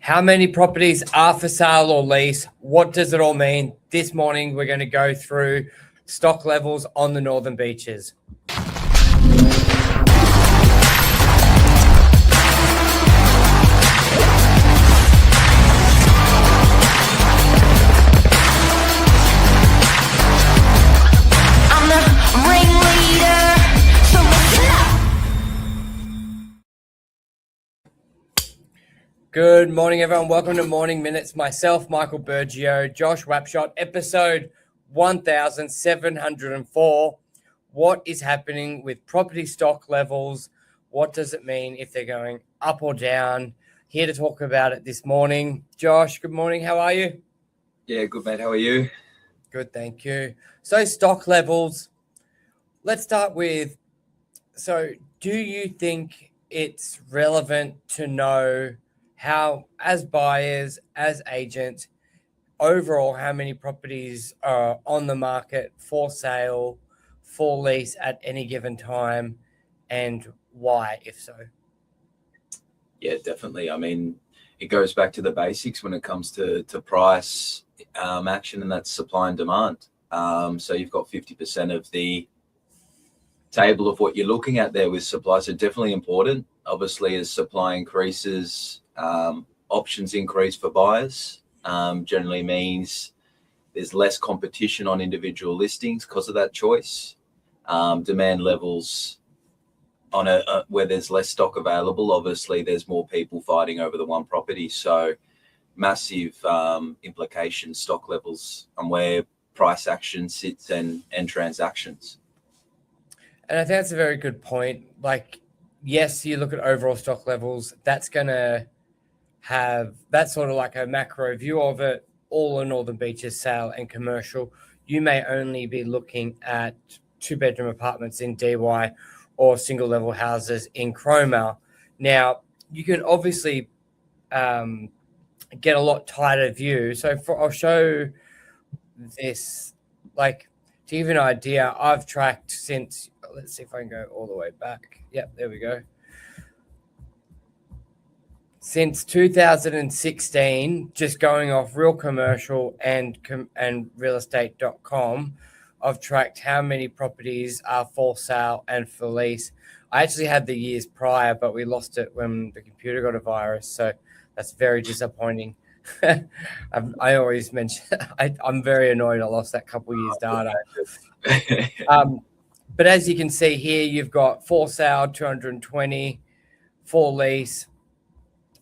How many properties are for sale or lease? What does it all mean? This morning, we're going to go through stock levels on the Northern Beaches. Good morning, everyone. Welcome to Morning Minutes. Myself, Michael Burgio, Josh Wapshott, episode 1704. What is happening with property stock levels? What does it mean if they're going up or down? Here to talk about it this morning. Josh, good morning. How are you? Yeah, good, mate. How are you? Good, thank you. So stock levels. Let's start with, so do you think it's relevant to know how, as buyers, as agents, overall, how many properties are on the market for sale, for lease at any given time, and why, if so? Yeah, definitely. I mean, it goes back to the basics when it comes to price action, and that's supply and demand. So you've got 50% of the table of what you're looking at there with supply. So definitely important. Obviously, as supply increases, options increase for buyers. Generally means there's less competition on individual listings because of that choice. Demand levels on where there's less stock available, obviously there's more people fighting over the one property. So massive implications, stock levels on where price action sits and transactions. And I think that's a very good point. Like, yes, you look at overall stock levels, that's going to have, that's sort of like a macro view of it. All the Northern Beaches, sale and commercial. You may only be looking at 2-bedroom apartments in DY or single level houses in Cromer. Now, you can obviously get a lot tighter view. So I'll show this, like, to give you an idea, I've tracked since, let's see if I can go all the way back. Yep, there we go. Since 2016, just going off Real Commercial and realestate.com, I've tracked how many properties are for sale and for lease. I actually had the years prior, but we lost it when the computer got a virus. So that's very disappointing. I always mention, I'm very annoyed I lost that couple years data. But as you can see here, you've got for sale 220, for lease,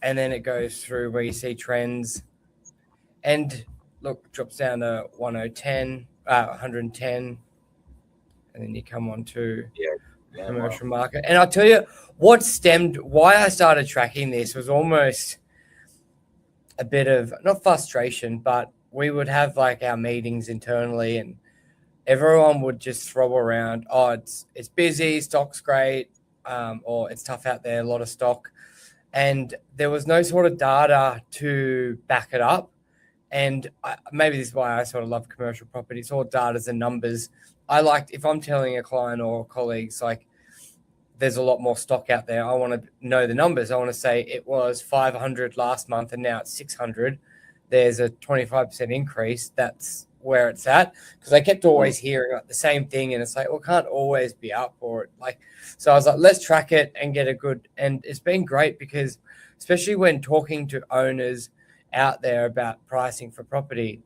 and then it goes through where you see trends. And look, drops down to 110, and then you come on to commercial market. And I'll tell you what stemmed, why I started tracking this was almost a bit of, not frustration, but we would have like our meetings internally and everyone would just throw around, oh, it's busy, stock's great, or it's tough out there, a lot of stock. And there was no sort of data to back it up. And maybe this is why I sort of love commercial property. It's all data and numbers. I liked, if I'm telling a client or colleagues, like, there's a lot more stock out there, I want to know the numbers. I want to say it was 500 last month and now it's 600. There's a 25% increase. That's where it's at. Because I kept always hearing like the same thing. And it's like, well, it can't always be up or like, so I was like, let's track it and get a good, and it's been great because especially when talking to owners out there about pricing for property,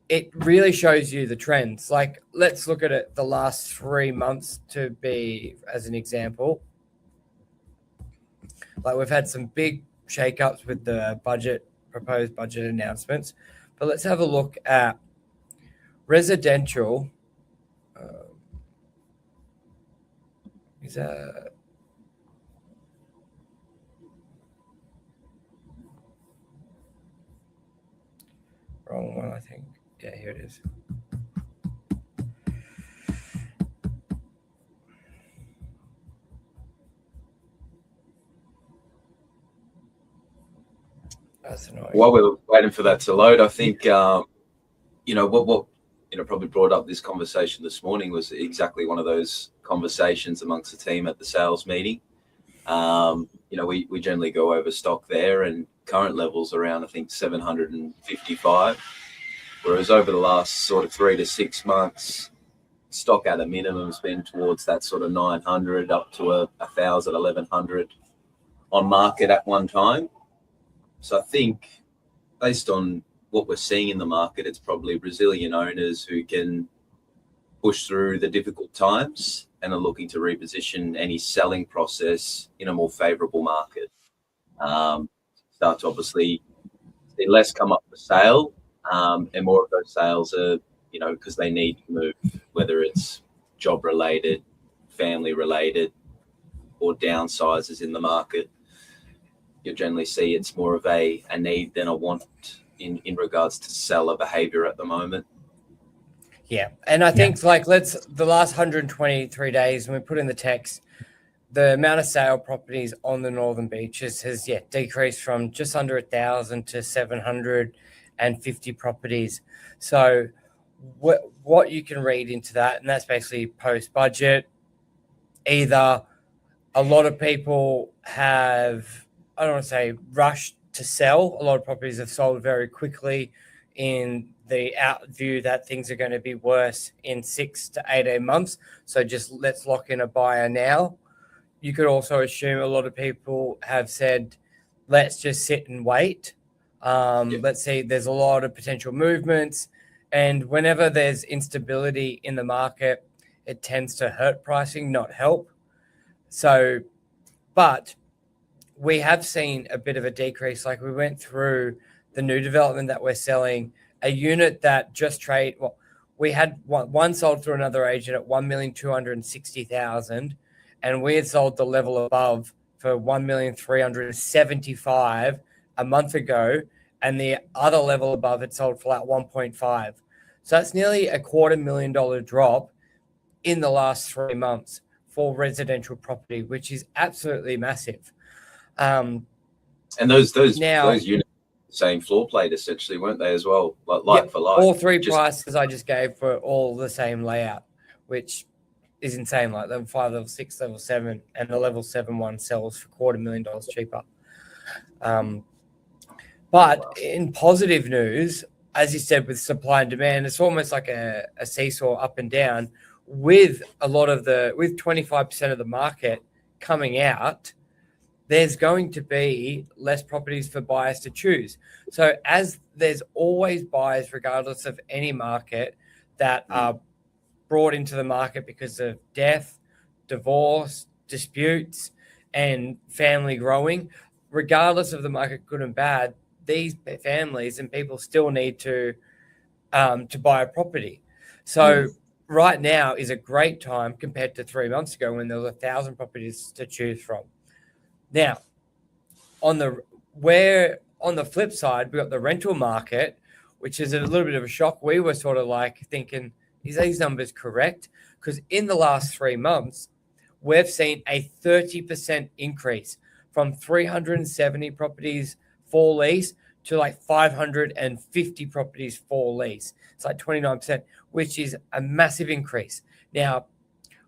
it really shows you the trends. Like, let's look at it the last 3 months to be as an example. Like, we've had some big shakeups with the proposed budget announcements, but let's have a look at residential. Is that wrong one? I think. Yeah, here it is. That's annoying. While we're waiting for that to load, I think what probably brought up this conversation this morning was exactly one of those conversations amongst the team at the sales meeting. We generally go over stock there, and current levels around, I think, 755. Whereas over the last sort of 3 to 6 months, stock at a minimum has been towards that sort of 900 up to 1,000, 1,100 on market at one time. So I think based on what we're seeing in the market, it's probably Brazilian owners who can push through the difficult times and are looking to reposition any selling process in a more favourable market. Start to obviously see less come up for sale, and more of those sales are, because they need to move, whether it's job related, family related, or downsizes in the market. You'll generally see it's more of a need than a want in regards to seller behavior at the moment. Yeah. And I think the last 123 days, when we put in the text, the amount of sale properties on the Northern Beaches has decreased from just under 1,000 to 750 properties. So what you can read into that, and that's basically post-budget, either a lot of people have, I don't want to say rushed to sell. A lot of properties have sold very quickly in the out view that things are going to be worse in 6 to 18 months. So just let's lock in a buyer now. You could also assume a lot of people have said, let's just sit and wait. Let's see, there's a lot of potential movements. And whenever there's instability in the market, it tends to hurt pricing, not help. So, but we have seen a bit of a decrease. Like we went through the new development that we're selling, a unit that just we had one sold through another agent at 1,260,000, and we had sold the level above for 1,375,000 a month ago, and the other level above had sold for like 1.5. So that's nearly $250,000 drop in the last 3 months for residential property, which is absolutely massive. And those units, same floor plate essentially, weren't they as well? Like for like. All three prices I just gave were all the same layout, which is insane. Like level 5, level 6, level 7, and the level 7 one sells for $250,000 cheaper. But in positive news, as you said, with supply and demand, it's almost like a seesaw up and down. With 25% of the market coming out, there's going to be less properties for buyers to choose. So as there's always buyers, regardless of any market, that are brought into the market because of death, divorce, disputes, and family growing, regardless of the market, good and bad, these families and people still need to buy a property. So right now is a great time compared to 3 months ago when there were 1,000 properties to choose from. Now, on the flip side, we got the rental market, which is a little bit of a shock. We were sort of like thinking, is these numbers correct? Because in the last 3 months, we've seen a 30% increase from 370 properties for lease to like 550 properties for lease. It's like 29%, which is a massive increase. Now,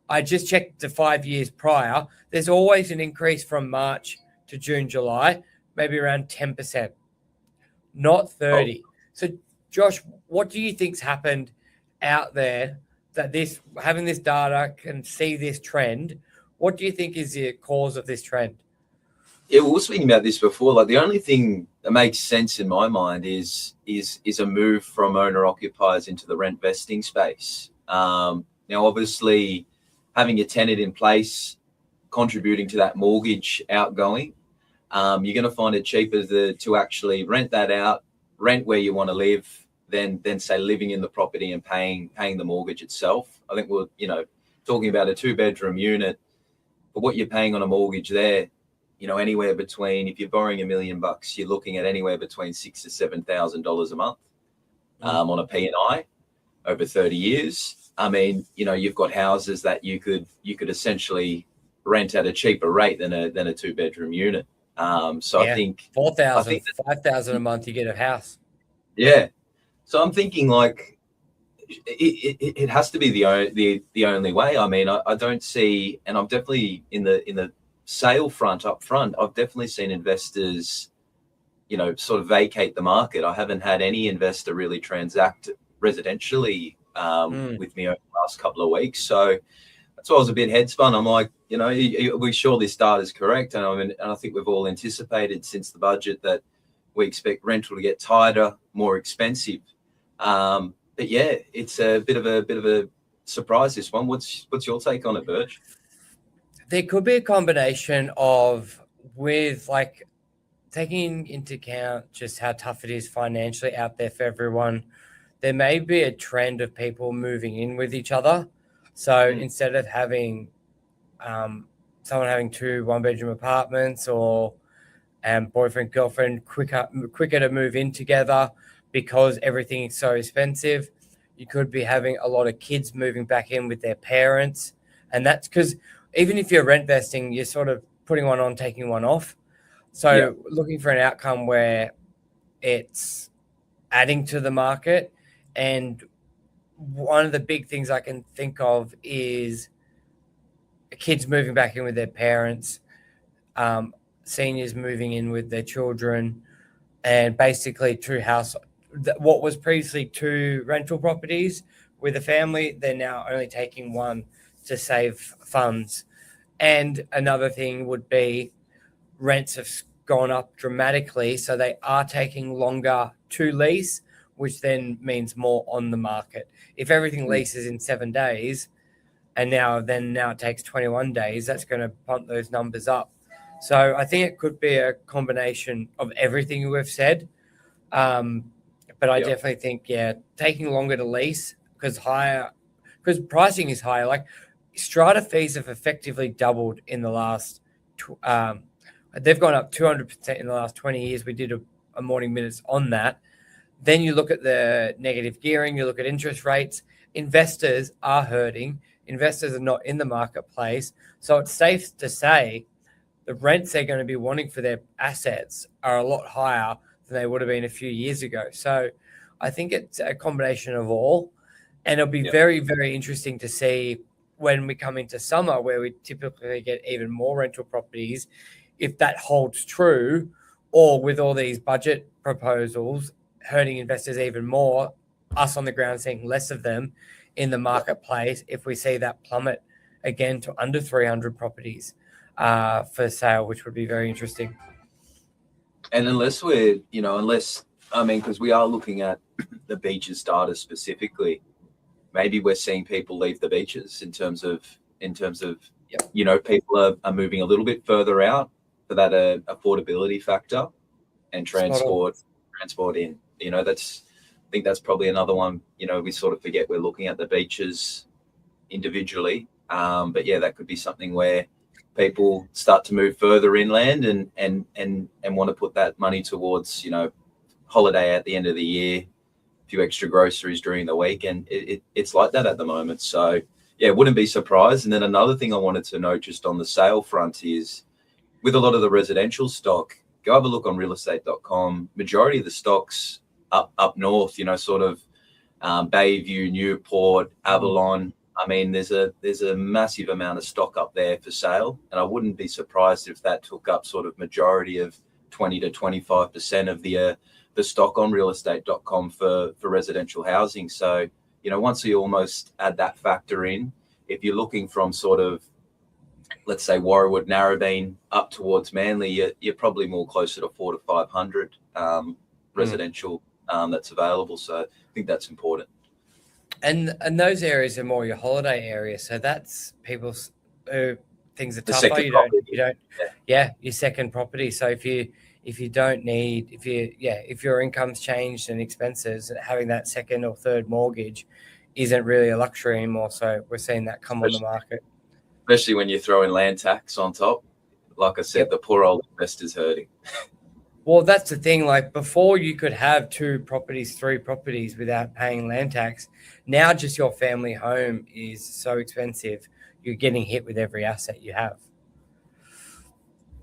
I just checked the 5 years prior. There's always an increase from March to June, July, maybe around 10%, not 30. Oh. So, Josh, what do you think's happened out there that having this data can see this trend? What do you think is the cause of this trend? Yeah, we were speaking about this before. Like the only thing that makes sense in my mind is a move from owner occupiers into the rent vesting space. Now, obviously, having a tenant in place, contributing to that mortgage outgoing, you're going to find it cheaper to actually rent that out, rent where you want to live, than say living in the property and paying the mortgage itself. I think we're talking about a 2-bedroom unit, but what you're paying on a mortgage there, anywhere between, if you're borrowing $1 million, you're looking at anywhere between $6,000 to $7,000 a month on a P&I over 30 years. I mean, you've got houses that you could essentially rent at a cheaper rate than a 2-bedroom unit. I think $4,000, $5,000 a month, you get a house. Yeah. So I'm thinking like it has to be the only way. I mean, I don't see, and I'm definitely in the sale front up front, I've definitely seen investors, sort of vacate the market. I haven't had any investor really transact residentially with me over the last couple of weeks. So that's why I was a bit head spun. I'm like, are we sure this data is correct? And I think we've all anticipated since the budget that we expect rental to get tighter, more expensive. But yeah, it's a bit of a surprise, this one. What's your take on it, Burge? There could be a combination of, with like taking into account just how tough it is financially out there for everyone, there may be a trend of people moving in with each other. So instead of having someone having 2 one-bedroom apartments or boyfriend, girlfriend, quicker to move in together because everything is so expensive, you could be having a lot of kids moving back in with their parents. And that's because even if you're rent vesting, you're sort of putting one on, taking one off. So looking for an outcome where it's adding to the market. And one of the big things I can think of is kids moving back in with their parents, seniors moving in with their children, and basically what was previously 2 rental properties with a family, they're now only taking 1 to save funds. And another thing would be rents have gone up dramatically, so they are taking longer to lease, which then means more on the market. If everything leases in 7 days, and now it takes 21 days, that's going to pump those numbers up. So I think it could be a combination of everything we've said. But I definitely think, taking longer to lease because pricing is higher. Like strata fees have effectively doubled in the last, they've gone up 200% in the last 20 years. We did a morning minutes on that. Then you look at the negative gearing, you look at interest rates. Investors are hurting. Investors are not in the marketplace. So it's safe to say the rents they're going to be wanting for their assets are a lot higher than they would have been a few years ago. So I think it's a combination of all. And it'll be very, very interesting to see when we come into summer, where we typically get even more rental properties, if that holds true, or with all these budget proposals hurting investors even more, us on the ground seeing less of them in the marketplace, if we see that plummet again to under 300 properties for sale, which would be very interesting. And because we are looking at the beaches data specifically, maybe we're seeing people leave the beaches in terms of people are moving a little bit further out for that affordability factor and transport in. I think that's probably another one. We sort of forget we're looking at the beaches individually, but that could be something where people start to move further inland and want to put that money towards holiday at the end of the year, a few extra groceries during the week, and it's like that at the moment. So wouldn't be surprised. And then another thing I wanted to note just on the sale front is with a lot of the residential stock, go have a look on realestate.com. Majority of the stocks up north, sort of Bayview, Newport, Avalon. I mean, there's a massive amount of stock up there for sale, and I wouldn't be surprised if that took up sort of majority of 20 to 25% of the stock on realestate.com for residential housing. So, once you almost add that factor in, if you're looking from sort of, let's say Warrawood, Narrabeen up towards Manly, you're probably more closer to 400 to 500 residential that's available. So I think that's important. And those areas are more your holiday areas. So that's people's things are tougher. Your second property. So if your income's changed and expenses, having that second or third mortgage isn't really a luxury anymore. So we're seeing that come on the market. Especially when you throw in land tax on top. Like I said, the poor old investor's hurting. Well, that's the thing. Like before, you could have 2 properties, 3 properties without paying land tax. Now, just your family home is so expensive. You're getting hit with every asset you have.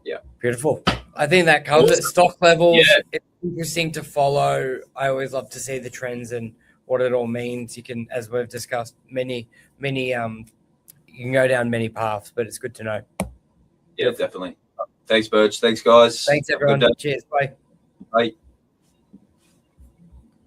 Yeah. Beautiful. I think that covers it. Stock levels. Yeah. It's interesting to follow. I always love to see the trends and what it all means. You can, as we've discussed, many, you can go down many paths, but it's good to know. Yeah, definitely. Thanks, Burge. Thanks, guys. Thanks, Have a good everyone. day. Cheers. Bye. Bye.